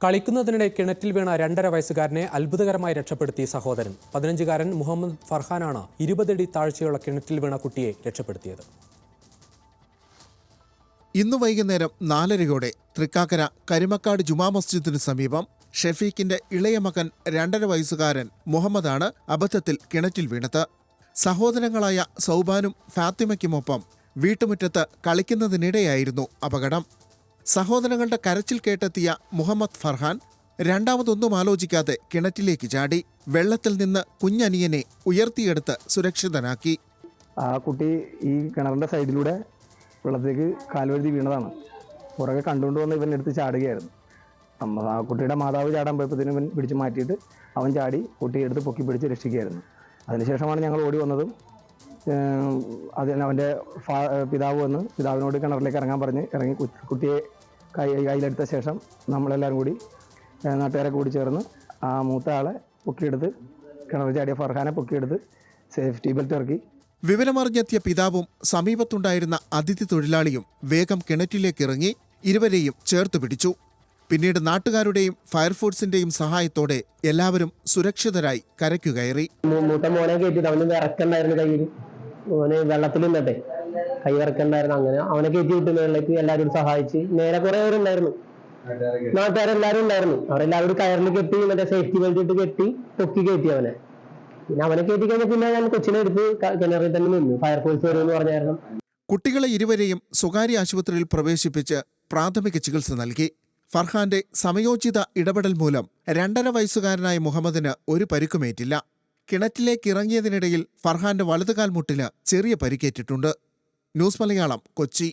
കളിക്കുന്നതിനിടെ കിണറ്റിൽ വീണ 2.5 വയസ്സുകാരനെ അത്ഭുതകരമായി രക്ഷപ്പെടുത്തി സഹോദരൻ. 15-കാരൻ മുഹമ്മദ് ഫർഹാനാണ് 20 അടി താഴ്ചയുള്ള കിണറ്റിൽ വീണ കുട്ടിയെ രക്ഷപ്പെടുത്തിയത്. ഇന്നു വൈകുന്നേരം 4:30 തൃക്കാക്കര കരിമക്കാട് ജുമാ മസ്ജിദിന് സമീപം ഷെഫീഖിന്റെ ഇളയ മകൻ 2.5 വയസ്സുകാരൻ മുഹമ്മദാണ് അബദ്ധത്തിൽ കിണറ്റിൽ വീണത്. സഹോദരങ്ങളായ സൗബാനും ഫാത്തിമയ്ക്കുമൊപ്പം വീട്ടുമുറ്റത്ത് കളിക്കുന്നതിനിടെയായിരുന്നു അപകടം. സഹോദരങ്ങളുടെ കരച്ചിൽ കേട്ടെത്തിയ മുഹമ്മദ് ഫർഹാൻ രണ്ടാമതൊന്നും ആലോചിക്കാതെ കിണറ്റിലേക്ക് ചാടി. വെള്ളത്തിൽ നിന്ന് കുഞ്ഞനിയനെ ഉയർത്തിയെടുത്ത് സുരക്ഷിതനാക്കി. ആ കുട്ടി ഈ കിണറിന്റെ സൈഡിലൂടെ വെള്ളത്തിലേക്ക് കാലുവഴുതി വീണതാണ്. പുറകെ കണ്ടുകൊണ്ട് വന്ന് ഇവൻ എടുത്ത് ചാടുകയായിരുന്നു. ആ കുട്ടിയുടെ മാതാവ് ചാടാൻ പോയപ്പോഴത്തേനും ഇവൻ പിടിച്ച് മാറ്റിയിട്ട് അവൻ ചാടി കുട്ടിയെ എടുത്ത് പൊക്കി പിടിച്ച് രക്ഷിക്കുകയായിരുന്നു. അതിനുശേഷമാണ് ഞങ്ങൾ ഓടി വന്നതും അവൻ്റെ പിതാവ് വന്ന് പിതാവിനോട് കിണറിലേക്ക് ഇറങ്ങാൻ പറഞ്ഞ് ഇറങ്ങി കുട്ടിയെ കയ്യിലെടുത്ത ശേഷം നമ്മളെല്ലാവരും കൂടി നാട്ടുകാരെ കൂടി ചേർന്ന് ആ മൂത്ത ആളെ പൊക്കിയെടുത്ത് കിണറിൽ ചാടിയ ഫർഹാനെ പൊക്കിയെടുത്ത് സേഫ്റ്റി ബെൽറ്റ് ഇറക്കി. വിവരമറിഞ്ഞെത്തിയ പിതാവും സമീപത്തുണ്ടായിരുന്ന അതിഥി തൊഴിലാളിയും വേഗം കിണറ്റിലേക്ക് ഇറങ്ങി ഇരുവരെയും ചേർത്ത് പിടിച്ചു. പിന്നീട് നാട്ടുകാരുടെയും ഫയർഫോഴ്സിന്റെയും സഹായത്തോടെ എല്ലാവരും സുരക്ഷിതരായി കരയ്ക്കു കയറി. മൂത്ത മോനെ കയറ്റിട്ട് അവന് വിറക്കണ്ടായിരുന്നു, കയ്യിൽ ഓന് വെള്ളത്തിൽ നിന്നട്ടെ കൈ വിറക്കണ്ടായിരുന്നു. അങ്ങനെ അവനെ കയറ്റി വിട്ട് മേളിലേക്ക് എല്ലാവരും സഹായിച്ച്. നേരെ കുറെ പേരുണ്ടായിരുന്നു, നാട്ടുകാരെല്ലാവരും ഉണ്ടായിരുന്നു. അവരെല്ലാവരും കയറിൽ കെട്ടി മറ്റേ സേഫ്റ്റി ബെൽറ്റ് ഇട്ട് കെട്ടി പൊക്കി കയറ്റി അവനെ. പിന്നെ അവനെ കയറ്റി കഴിഞ്ഞാൽ പിന്നെ ഞാൻ കൊച്ചിനെ എടുത്ത് കിണറിൽ തന്നെ നിന്നു. ഫയർഫോഴ്സ് വരുമെന്ന് പറഞ്ഞായിരുന്നു. കുട്ടികളെ ഇരുവരെയും സ്വകാര്യ ആശുപത്രിയിൽ പ്രവേശിപ്പിച്ച് പ്രാഥമിക ചികിത്സ നൽകി. ഫർഹാന്റെ സമയോചിത ഇടപെടൽ മൂലം 2.5 വയസ്സുകാരനായ മുഹമ്മദിന് ഒരു പരിക്കുമേറ്റില്ല. കിണറ്റിലേക്ക് ഇറങ്ങിയതിനിടയിൽ ഫർഹാന്റെ വലതുകാൽ മുട്ടിന് ചെറിയ പരിക്കേറ്റിട്ടുണ്ട്. ന്യൂസ് മലയാളം, കൊച്ചി.